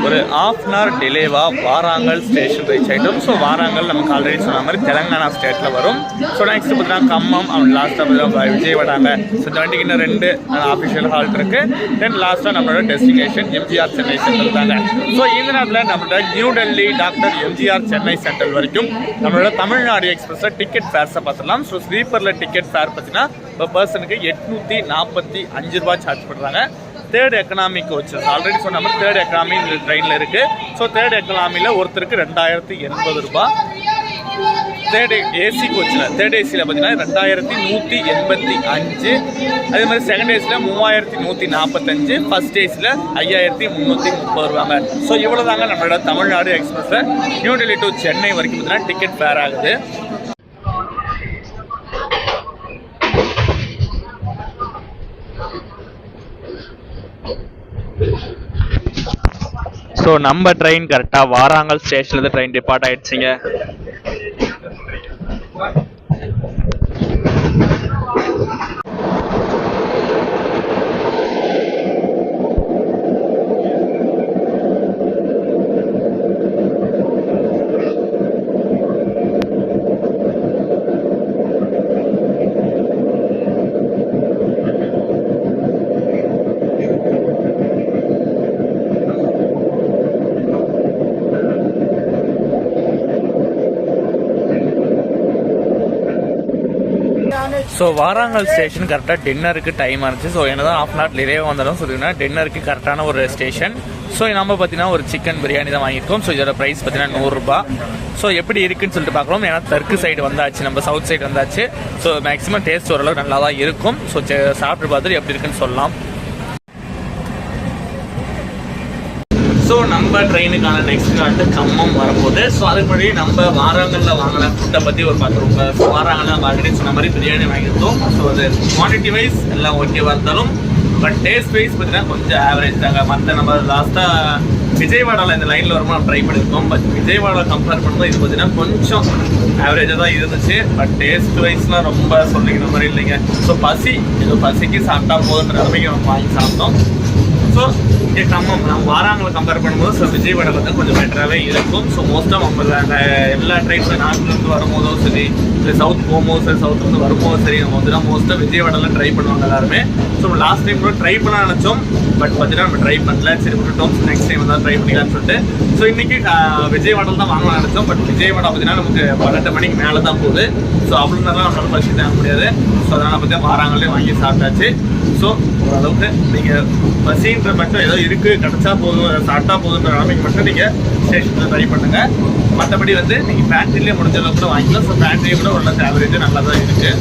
ஒரு ½ hour டிலேவாக வாராங்கல் ஸ்டேஷன் ரீச் ஆகிட்டோம். ஸோ வாராங்கல் நமக்கு ஆல்ரெடி சொன்ன மாதிரி தெலங்கானா ஸ்டேட்டில் வரும். ஸோ நெக்ஸ்ட் பார்த்தீங்கன்னா கம்மம் அண்ட் லாஸ்ட்டாக பார்த்தீங்கன்னா விஜயவாடாங்க. ஸோ இந்த வண்டிக்கு இன்னும் 2 ஆஃபிஷியல் ஹால்ட் இருக்குது. தென் லாஸ்ட்டாக நம்மளோட டெஸ்டினேஷன் எம்ஜிஆர் சென்னை சென்ட்ரல் தாங்க. ஸோ இந்த நேரத்தில் நம்மளோட new Delhi doctor MGR Chennai central வரைக்கும் நம்மளோட தமிழ்நாடு எக்ஸ்பிரஸில் டிக்கெட் ஃபேர்ஸை பார்த்துக்கலாம். ஸோ ஸ்லீப்பரில் டிக்கெட் ஃபேர் பார்த்தீங்கன்னா இப்போ பர்சனுக்கு 845 ரூபா சார்ஜ் பண்ணுறாங்க. தேர்ட் எக்கனாமி கோச்சஸ் ஆல்ரெடி சொன்ன மாதிரி தேர்ட் எக்கனாமி இந்த ட்ரெயினில் இருக்குது. ஸோ தேர்ட் எக்கனாமியில் ஒருத்தருக்கு 2080 ரூபாய். தேர்ட் ஏசி கோச்சில் தேர்ட் ஏசியில் பார்த்தீங்கன்னா 2185, அதே மாதிரி செகண்ட் ஏசியில் 3145, ஃபர்ஸ்ட் ஏசியில் 5330 ரூபாங்க. ஸோ இவ்வளோ தாங்க நம்மளோட தமிழ்நாடு எக்ஸ்பிரஸில் நியூ டெல்லி டு சென்னை வரைக்கும் பார்த்தீங்கன்னா டிக்கெட் ஃபேர் ஆகுது. ஸோ நம்ம ட்ரெயின் கரெக்டாக வாராங்கல் ஸ்டேஷன்லேருந்து ட்ரெயின் டிபார்ட் ஆயிடுச்சுங்க. ஸோ வாராங்கல் ஸ்டேஷன் கரெக்டாக டின்னருக்கு டைம் இருந்துச்சு. ஸோ என்னதான் ஆஃப் அன் ஹவர் டிலே வந்தாலும் சொல்லிங்கன்னா டின்னருக்கு கரெக்டான ஒரு ஸ்டேஷன். ஸோ நம்ம பார்த்தீங்கன்னா ஒரு சிக்கன் பிரியாணி தான் வாங்கியிருக்கோம். ஸோ இதோட ப்ரைஸ் பார்த்தீங்கன்னா 100 ரூபா. ஸோ எப்படி இருக்குன்னு சொல்லிட்டு பார்க்கலாம். ஏன்னா தெற்கு சைடு வந்தாச்சு, நம்ம சவுத் சைடு வந்தாச்சு. ஸோ மேக்ஸிமம் டேஸ்ட் ஓரளவு நல்லா தான் இருக்கும். ஸோ சாப்பிட்டு பார்த்துட்டு எப்படி இருக்குன்னு சொல்லலாம். ஸோ நம்ம ட்ரெயினுக்கான நெக்ஸ்ட் வந்து கம்மம் வரும்போது, ஸோ அதுக்கு முன்னாடி நம்ம வாராங்கல்ல வாங்கின ஃபுட்டை பற்றி ஒரு பார்த்துருவோம். ஸோ வாராங்கல்ல நம்ம ஆல்ரெடி சொன்ன மாதிரி பிரியாணி வாங்கியிருந்தோம். ஸோ அது குவான்டிட்டி வைஸ் எல்லாம் ஓகேவா இருந்தாலும் பட் டேஸ்ட் வைஸ் பார்த்தீங்கன்னா கொஞ்சம் ஆவரேஜ் தாங்க. மற்ற நம்ம லாஸ்ட்டாக விஜயவாடாவில் இந்த லைனில் வரும்போது நம்ம ட்ரை பண்ணியிருக்கோம். பட் விஜயவாடா கம்பேர் பண்ணும்போது இது பார்த்தீங்கன்னா கொஞ்சம் ஆவரேஜாக தான் இருந்துச்சு. பட் டேஸ்ட் வைஸ்லாம் ரொம்ப சொல்லிக்கிற மாதிரி இல்லைங்க. ஸோ ஏதோ பசிக்கு சாப்பிட்டா போதுன்ற நிலைமைக்கு நம்ம வாங்கி சாப்பிட்டோம். ஸோ இங்கே நம்ம வாராங்களை கம்பேர் பண்ணும்போது ஸோ விஜயவாடா வந்து கொஞ்சம் பெட்டராகவே இருக்கும். ஸோ மோஸ்ட்டாக நம்ம எல்லா ட்ரெயின்ஸும் நார்த்லேருந்து வரும்போதும் சரி, இல்லை சவுத் போகும்போது சரி, சவுத்லேருந்து வரும்போது சரி, நம்ம வந்து மோஸ்ட்டாக விஜயவாடாவில் ட்ரை பண்ணுவாங்க எல்லாருமே. ஸோ லாஸ்ட் டைம் கூட ட்ரை பண்ண நினச்சோம். பட் பார்த்தீங்கன்னா நம்ம ட்ரை பண்ணல, சரி விட்டுட்டோம். நெக்ஸ்ட் டைம் வந்து ட்ரை பண்ணிக்கலான்னு சொல்லிட்டு ஸோ இன்றைக்கி விஜயவாடாவில் தான் வாங்கலாம் நினச்சோம். பட் விஜயவாடா பார்த்தீங்கன்னா நமக்கு 12 மணிக்கு மேலே தான் போகுது. ஸோ அவ்வளோ நேரம் நம்மளால் பசி தாங்க முடியாது. ஸோ அதனால் பார்த்தீங்கன்னா வாராங்களே வாங்கி சாப்பிட்டாச்சு. ஸோ ஓரளவுக்கு நீங்கள் பசின்ற மட்டும் ஏதோ இருக்குது, கிடச்சா போதும், சாப்பிட்டா போதுன்ற நிலைமைக்கு மட்டும் நீங்கள் ஸ்டேஷனில் ட்ரை பண்ணுங்கள். மற்றபடி வந்து நீங்கள் பேண்ட்ரிலேயே முடிஞ்ச அளவுக்கு கூட வாங்கிக்கலாம். ஸோ பேண்ட்ரியை கூட ஓரளவுக்கு ஆவரேஜ் நல்லா தான் இருக்குது.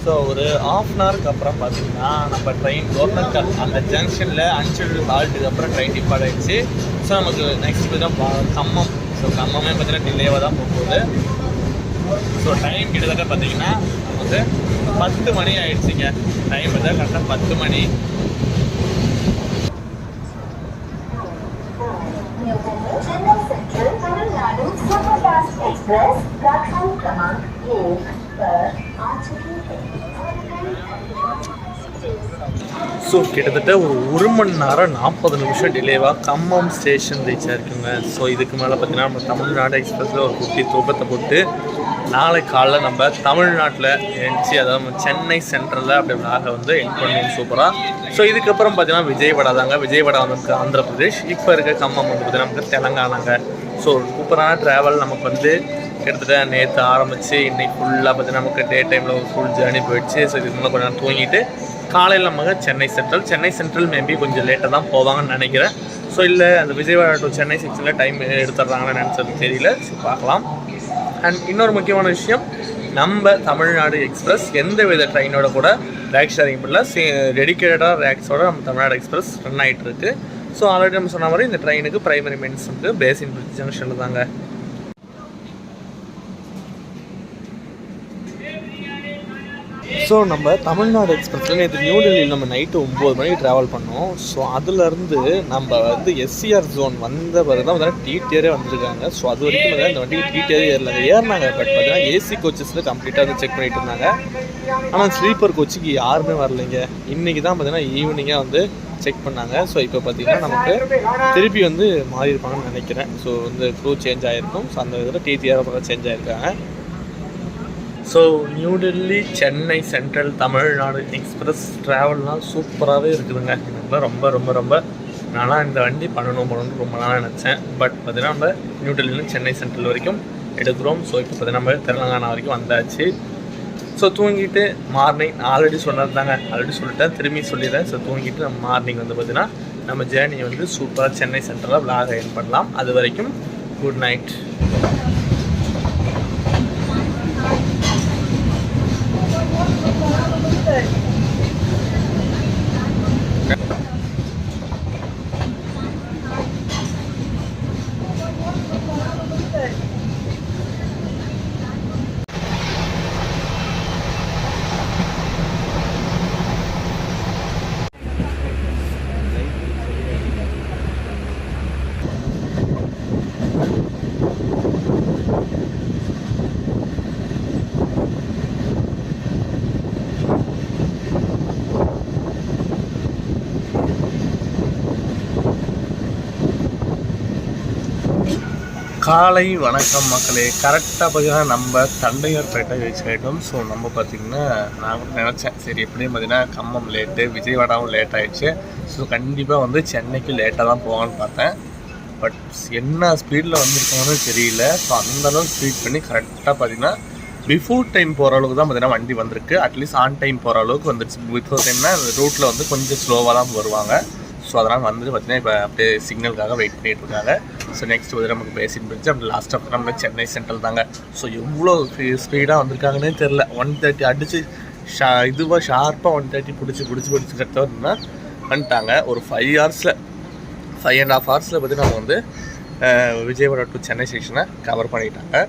ஸோ ஒரு ½ அன் ஹவருக்கு அப்புறம் பார்த்தீங்கன்னா நம்ம ட்ரெயின் கோர்னக்கல் அந்த ஜங்ஷனில் அன்ஷெட்யூல் ஹால்ட்டுக்கு அப்புறம் ட்ரெயின் டிபார்ட் ஆகிடுச்சு. ஸோ நமக்கு நெக்ஸ்ட் பார்த்தீங்கன்னா கம்மம். ஸோ கம்மமே பார்த்தீங்கன்னா டிலேவாக தான் போகுது. ஸோ டைம் கிட்டத்தட்ட பார்த்தீங்கன்னா நமக்கு 10 மணி ஆகிடுச்சிங்க. டைம் பார்த்தா கரெக்டாக 10 மணி. Chennai central Tamil Nadu superfast express platform क्रमांक 1 पर आ चुकी है. ஸோ கிட்டத்தட்ட ஒரு 1 மணி நேரம் 40 நிமிஷம் டிலேவாக கம்மம் ஸ்டேஷன் ரீச் ஆகிருக்குங்க. ஸோ இதுக்கு மேலே பார்த்தீங்கன்னா நம்ம தமிழ்நாடு எக்ஸ்பிரஸில் ஒரு குட்டி தூக்கத்தை போட்டு நாளை காலைல நம்ம தமிழ்நாட்டில் எழுந்துச்சு, அதாவது நம்ம சென்னை சென்ட்ரலில் அப்படி வந்து என் பண்ணுவோம் சூப்பராக. ஸோ இதுக்கப்புறம் பார்த்தீங்கன்னா விஜயவாடா தாங்க. விஜயவாடா வந்து ஆந்திர பிரதேஷ், இப்போ இருக்க கம்மம் வந்து பார்த்தீங்கன்னா நமக்கு தெலங்கானாங்க. ஸோ சூப்பரான ட்ராவல் நமக்கு வந்து கிட்டத்தட்ட நேற்று ஆரம்பித்து இன்றைக்கி ஃபுல்லாக பார்த்தீங்கன்னா நமக்கு டே டைமில் ஒரு ஃபுல் ஜேர்னி போயிடுச்சு. ஸோ இதுக்கு மேலே கொஞ்சம் நேரம் தூங்கிட்டு காலையில் நமக்கு சென்னை சென்ட்ரல் மேபி கொஞ்சம் லேட்டாக தான் போவாங்கன்னு நினைக்கிறேன். ஸோ இல்லை அந்த விஜயவாடா டு சென்னை செக்ஷனில் டைம் எடுத்துடுறாங்கன்னு நினச்சது தெரியல. ஸோ பார்க்கலாம். அண்ட் இன்னொரு முக்கியமான விஷயம், நம்ம தமிழ்நாடு எக்ஸ்பிரஸ் எந்த வித ட்ரெயினோட கூட ரேக் ஷேரிங் பண்ணல. டெடிக்கேட்டடாக ரேக்ஸோட நம்ம தமிழ்நாடு எக்ஸ்பிரஸ் ரன் ஆகிட்டு இருக்கு. ஸோ ஆல்ரெடி நம்ம சொன்ன மாதிரி இந்த ட்ரெயினுக்கு பிரைமரி மெயின்ஸ் வந்து பேசின் பிரிட்ஜ் ஜங்ஷனில் தாங்க. ஸோ நம்ம தமிழ்நாடு எக்ஸ்பிரஸில் நேற்று நியூ டெல்லியில் நம்ம நைட்டு 9 மணிக்கு ட்ராவல் பண்ணோம். ஸோ அதுலேருந்து நம்ம வந்து எஸ்சிஆர் ஜோன் வந்த பிறகு தான் பார்த்தீங்கன்னா டிடிஆரே வந்திருக்காங்க. ஸோ அது வரைக்கும் பார்த்தீங்கன்னா இந்த வண்டிக்கு டிடிஆரே ஏறினாங்க. பட் பார்த்தீங்கன்னா ஏசி கோச்சஸில் கம்ப்ளீட்டாக வந்து செக் பண்ணிட்டு இருந்தாங்க. ஆனால் ஸ்லீப்பர் கோச்சுக்கு யாருமே வரலைங்க. இன்றைக்கி தான் பார்த்தீங்கன்னா ஈவினிங்காக வந்து செக் பண்ணாங்க. ஸோ இப்போ பார்த்தீங்கன்னா நமக்கு திருப்பி வந்து மாறியிருப்பாங்கன்னு நினைக்கிறேன். ஸோ வந்து க்ரூ சேஞ்ச் ஆகிருக்கும். ஸோ அந்த இதில் டிடிஆர் சேஞ்ச் ஆகிருக்காங்க. So new Delhi Chennai central Tamil Nadu express ட்ராவல்லாம் சூப்பராகவே இருக்குதுங்க. எனக்கு ரொம்ப ரொம்ப ரொம்ப நானாக இந்த வண்டி பண்ணணும்னு ரொம்ப நாளாக நினச்சேன். பட் பார்த்தீங்கன்னா நம்ம நியூ டெல்லியிலும் சென்னை சென்ட்ரல் வரைக்கும் எடுக்கிறோம். ஸோ இப்போ பார்த்தீங்கன்னா நம்ம தெலுங்கானா வரைக்கும் வந்தாச்சு. ஸோ தூங்கிட்டு மார்னிங் ஆல்ரெடி சொன்னது தாங்க, ஆல்ரெடி சொல்லிட்டேன், திரும்பி சொல்லிடுறேன். ஸோ தூங்கிட்டு நம்ம மார்னிங் வந்து பார்த்தீங்கன்னா நம்ம ஜேர்னியை வந்து சூப்பராக சென்னை சென்ட்ரலாக விளாக என் பண்ணலாம். அது வரைக்கும் குட் நைட். காலை வணக்கம் மக்களே. கரெக்டாக பார்த்தீங்கன்னா நம்ம தண்டையார்பேட்டை ரீச் ஆகிட்டோம். ஸோ நம்ம பார்த்திங்கன்னா நான் நினச்சேன் சரி எப்படியும் பார்த்திங்கன்னா கம்மம் லேட்டு, விஜயவாடாவும் லேட் ஆகிடுச்சு. ஸோ கண்டிப்பாக வந்து சென்னைக்கு லேட்டாக தான் போகலான்னு பார்த்தேன். பட் என்ன ஸ்பீடில் வந்திருக்கோன்னு தெரியல. ஸோ அந்தளவுக்கு ஸ்பீட் பண்ணி கரெக்டாக பார்த்திங்கன்னா பிஃபோர் டைம் போகிற அளவுக்கு தான் பார்த்திங்கன்னா வண்டி வந்திருக்கு. அட்லீஸ்ட் ஆன் டைம் போகிற அளவுக்கு வந்துடுச்சு. பிஃபோர் டைம்னா ரூட்டில் வந்து கொஞ்சம் ஸ்லோவாக தான் வருவாங்க. ஸோ அதனால் வந்துட்டு பார்த்திங்கன்னா இப்போ அப்படியே சிக்னலுக்காக வெயிட் பண்ணிகிட்டு இருக்காங்க. ஸோ நெக்ஸ்ட் வந்து நமக்கு பேசின் பிரிட்ஜ், அப்படி லாஸ்ட்டாக நம்ம சென்னை சென்ட்ரல் தாங்க. ஸோ எவ்வளோ ஸ்பீடாக வந்திருக்காங்கன்னே தெரில. 130 அடித்து இதுவாக ஷார்ப்பாக 130 பிடிச்சி கட்டோம்னா வந்துட்டாங்க. ஒரு 5 ஹவர்ஸில் 5.5 ஹவர்ஸில் பார்த்திங்கன்னா நம்ம வந்து விஜயவாடா டு சென்னை ஸ்டேஷனை கவர் பண்ணிட்டாங்க.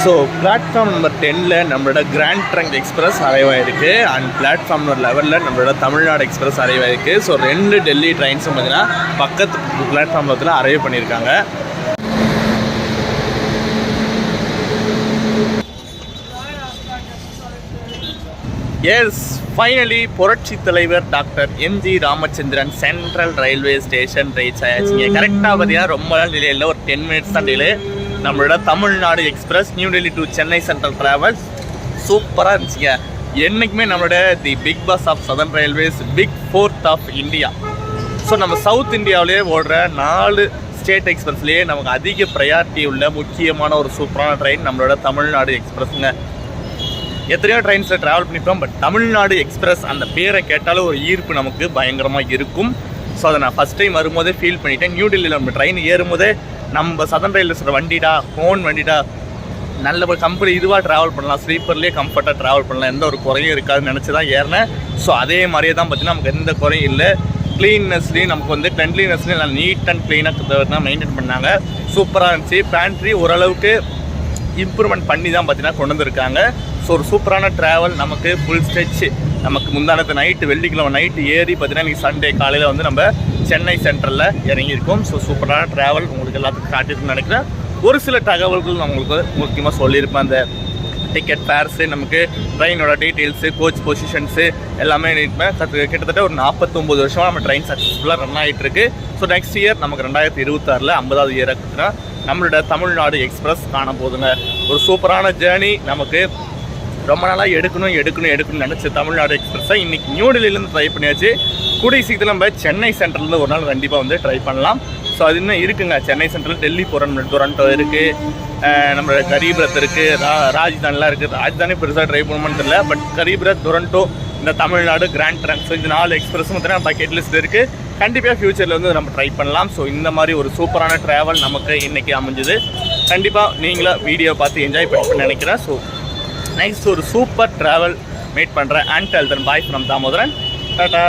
ஸோ பிளாட்ஃபார்ம் நம்பர் 10ல் நம்மளோட கிராண்ட் ட்ரங்க் எக்ஸ்பிரஸ் அரைவாயிருக்கு அண்ட் பிளாட்ஃபார்ம் நம்பர் 11ல் நம்மளோட தமிழ்நாடு எக்ஸ்பிரஸ் அரைவாயிருக்கு. ஸோ 2 டெல்லி ட்ரெயின்ஸும் பார்த்தீங்கன்னா பக்கத்து பிளாட்ஃபார்மில் வந்து அரைவ் பண்ணியிருக்காங்க. எஸ், ஃபைனலி புரட்சி தலைவர் doctor MG Ramachandran central railway station reach ஆயாச்சுங்க. கரெக்டாக பார்த்தீங்கன்னா ரொம்ப நாள் டிலே இல்லை, ஒரு 10 மினிட்ஸ் தான் டிலே. நம்மளோட Tamil Nadu Express New Delhi to Chennai Central travels சூப்பராக இருந்துச்சுங்க. என்றைக்குமே நம்மளோட the big boss of Southern Railways, big fourth of India. So நம்ம சவுத் இந்தியாவிலே ஓடுற 4 ஸ்டேட் எக்ஸ்பிரஸ்லேயே நமக்கு அதிக ப்ரையாரிட்டி உள்ள முக்கியமான ஒரு சூப்பரான ட்ரெயின் நம்மளோட தமிழ்நாடு எக்ஸ்பிரஸுங்க. எத்தனையோ ட்ரெயின்ஸில் ட்ராவல் பண்ணிப்போம், பட் தமிழ்நாடு எக்ஸ்பிரஸ் அந்த பேரை கேட்டாலும் ஒரு ஈர்ப்பு நமக்கு பயங்கரமாக இருக்கும். ஸோ அதை நான் ஃபஸ்ட் டைம் வரும்போதே ஃபீல் பண்ணிட்டேன். நியூ டெல்லியில் நம்ம ட்ரெயின் ஏறும்போதே நம்ம சதர்ன் ரயில்வேஸோட வண்டிடா, ஃபோன் வண்டிடா, நல்ல ஒரு கம்பெனி இதுவாக ட்ராவல் பண்ணலாம், ஸ்லீப்பர்லேயே கம்ஃபர்ட்டாக ட்ராவல் பண்ணலாம், எந்த ஒரு குறையும் இருக்காதுன்னு நினச்சி தான் ஏறினேன். ஸோ அதே மாதிரியே தான் பார்த்தீங்கன்னா நமக்கு எந்த குறையும் இல்லை. க்ளீன்னஸ்லேயும் நமக்கு வந்து கிளென்லினஸ்லேயும் நல்லா நீட் அண்ட் க்ளீனாக தான் மெயின்டைன் பண்ணாங்க. சூப்பராக இருந்துச்சு. பேண்ட்ரி ஓரளவுக்கு இம்ப்ரூவ்மெண்ட் பண்ணி தான் பார்த்தீங்கன்னா கொண்டு வந்திருக்காங்க. ஸோ ஒரு சூப்பரான ட்ராவல் நமக்கு ஃபுல் ஸ்ட்ரெச். நமக்கு முந்தானத்து நைட்டு வெள்ளிக்கிழமை நைட்டு ஏறி பார்த்தீங்கன்னா இன்றைக்கி சண்டே காலையில் வந்து நம்ம சென்னை சென்ட்ரலில் இறங்கியிருக்கோம். ஸோ சூப்பரான ட்ராவல் உங்களுக்கு எல்லாத்துக்கும் காட்டியிருக்குன்னு நினைக்கிறேன். ஒரு சில தகவல்கள் நான் உங்களுக்கு முக்கியமாக சொல்லியிருப்பேன். அந்த டிக்கெட் ஃபேர்ஸு, நமக்கு ட்ரெயினோட டீட்டெயில்ஸு, கோச் பொசிஷன்ஸு எல்லாமே கிட்டத்தட்ட ஒரு 49 வருஷமாக நம்ம ட்ரெயின் சக்ஸஸ்ஃபுல்லாக ரன் ஆகிட்டுருக்கு. ஸோ நெக்ஸ்ட் இயர் நமக்கு 2026 50வது இயருக்கு நம்மளோட தமிழ்நாடு எக்ஸ்பிரஸ் காண போதுங்க. ஒரு சூப்பரான ஜேர்னி. நமக்கு ரொம்ப நாளாக எடுக்கணும்னு நினச்சி தமிழ்நாடு எக்ஸ்பிரஸை இன்றைக்கி நியூ டெல்லியிலேருந்து ட்ரை பண்ணியாச்சு. கூடிய சீக்கிரத்தில் நம்ம சென்னை சென்ட்ரலேருந்து ஒரு நாள் கண்டிப்பாக வந்து ட்ரை பண்ணலாம். ஸோ அது இன்னும் இருக்குங்க. சென்னை சென்ட்ரல் டெல்லி டொரண்டோ இருக்குது, நம்மளோட கரீப்ரத் இருக்குது, ராஜ்தானிலாம் இருக்குது. ராஜ்தானி பெருசாக ட்ரை பண்ணணும்னு தெரியல, பட் கரீப்ரத், டொரண்டோ, இந்த தமிழ்நாடு கிராண்ட் ட்ரங்க், ஸோ இந்த 4 எக்ஸ்பிரஸும் பார்த்தீங்கன்னா பக்கெட் லிஸ்ட் இருக்குது. கண்டிப்பாக ஃப்யூச்சரில் வந்து நம்ம ட்ரை பண்ணலாம். ஸோ இந்த மாதிரி ஒரு சூப்பரான ட்ராவல் நமக்கு இன்றைக்கி அமைஞ்சுது. கண்டிப்பாக நீங்களும் வீடியோ பார்த்து என்ஜாய் பண்ணணும்னு நினைக்கிறேன். ஸோ நெக்ஸ்ட் ஒரு சூப்பர் ட்ராவல் மீட் பண்ணுறேன். And tell then bye from Damodaran. Tata.